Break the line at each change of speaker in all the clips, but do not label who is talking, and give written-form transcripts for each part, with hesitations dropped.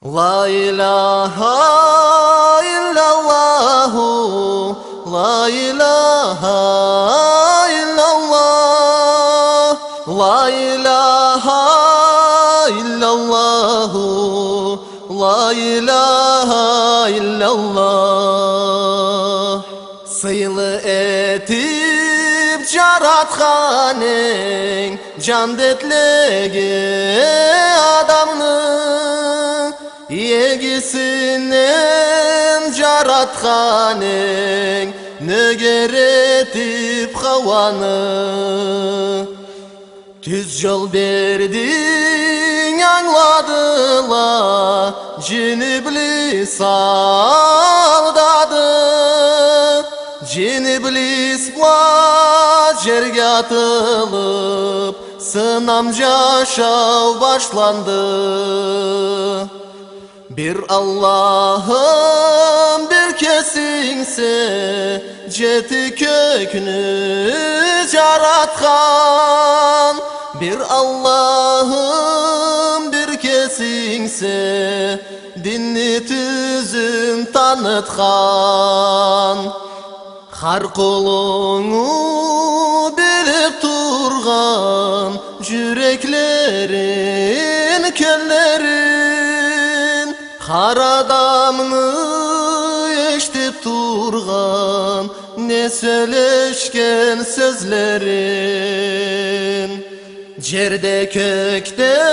La ilahe illallah, la ilahe illallah, la ilahe illallah, la ilahe illallah. Sıylı etip caratkaning can detlegi adamını Yegisinden caratkaning nöger etip havanı Düz yol berdin anladılar Cin iblis aldadı Cin iblis vacerge atılıp Sınam yaşav başlandı Bir Allah'ım bir kesinse Ceti kökünü caratkan Bir Allah'ım bir kesinse Dinni tüzün tanıtkan Har kulunu bilip turgan Yüreklerin köllerin Har adamını eşitip turgan Ne söyleşken sözlerin Cerde kökte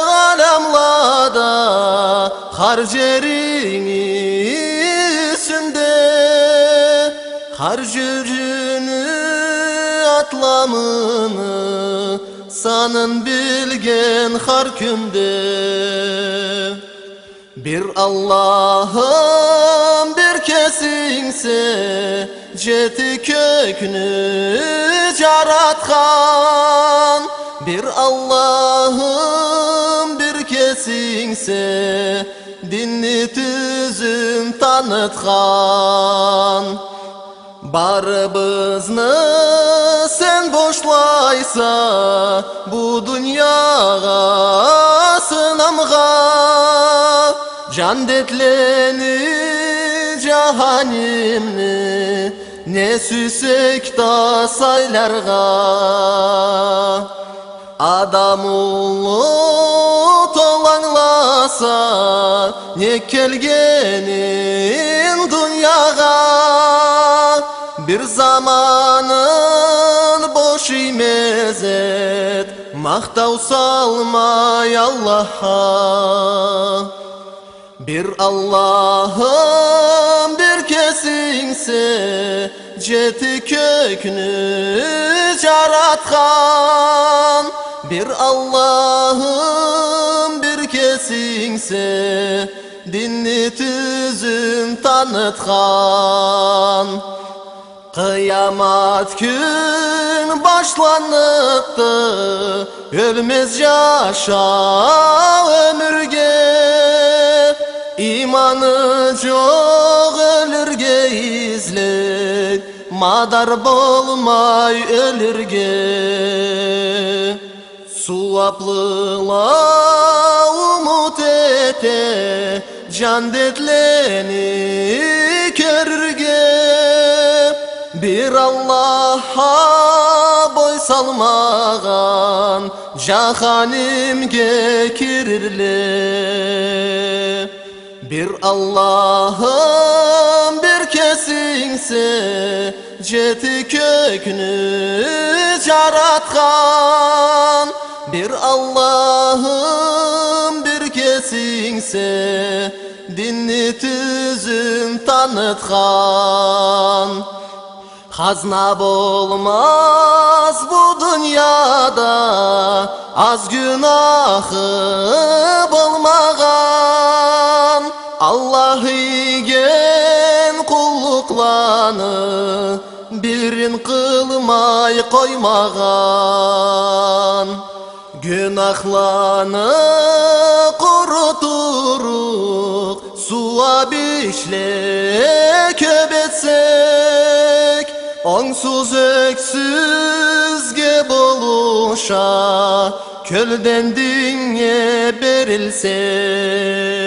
alamlada Har cerini üstünde Har jürünü atlamını Sanın bilgen har kümde Bir Allah'ım bir kesinse Ceti kökünü caratkan Bir Allah'ım bir kesinse Dinni tüzün tanıtkan Barыбызны sen boşlaysa Bu dünyaga sınamga Can detleni cahanimni Ne süsek da saylarga Adam ulu tolanlasa Ne kelgenin dünyaga Bir zamanın boş imezet Mahtav salmay Allah'a Bir Allah'ım bir kesinse Ceti kökünü caratkan Bir Allah'ım bir kesinse Dinni tüzün tanıtkan Kıyamet gün başlanıptı Ölmez yaşa ömürge İmanı çok ölürge izlek Madar bolmay ölürge Suaplıla umut ete Can detleni körürge Bir Allah'a boy salmağan Cahanimge kirirler Bir Allah'ım bir kesinse Ceti kökünü caratkan Bir Allah'ım bir kesinse Dinni tüzün tanıtkan Hazna bolmaz bu dünyada Az günahı bolmagan Allah igen kulluklanı Birin kılmay koymagan Günahlanı kuruturuk Suğa bişle köbetsek Onsuz öksüzge buluşa Kölden dünye berilsek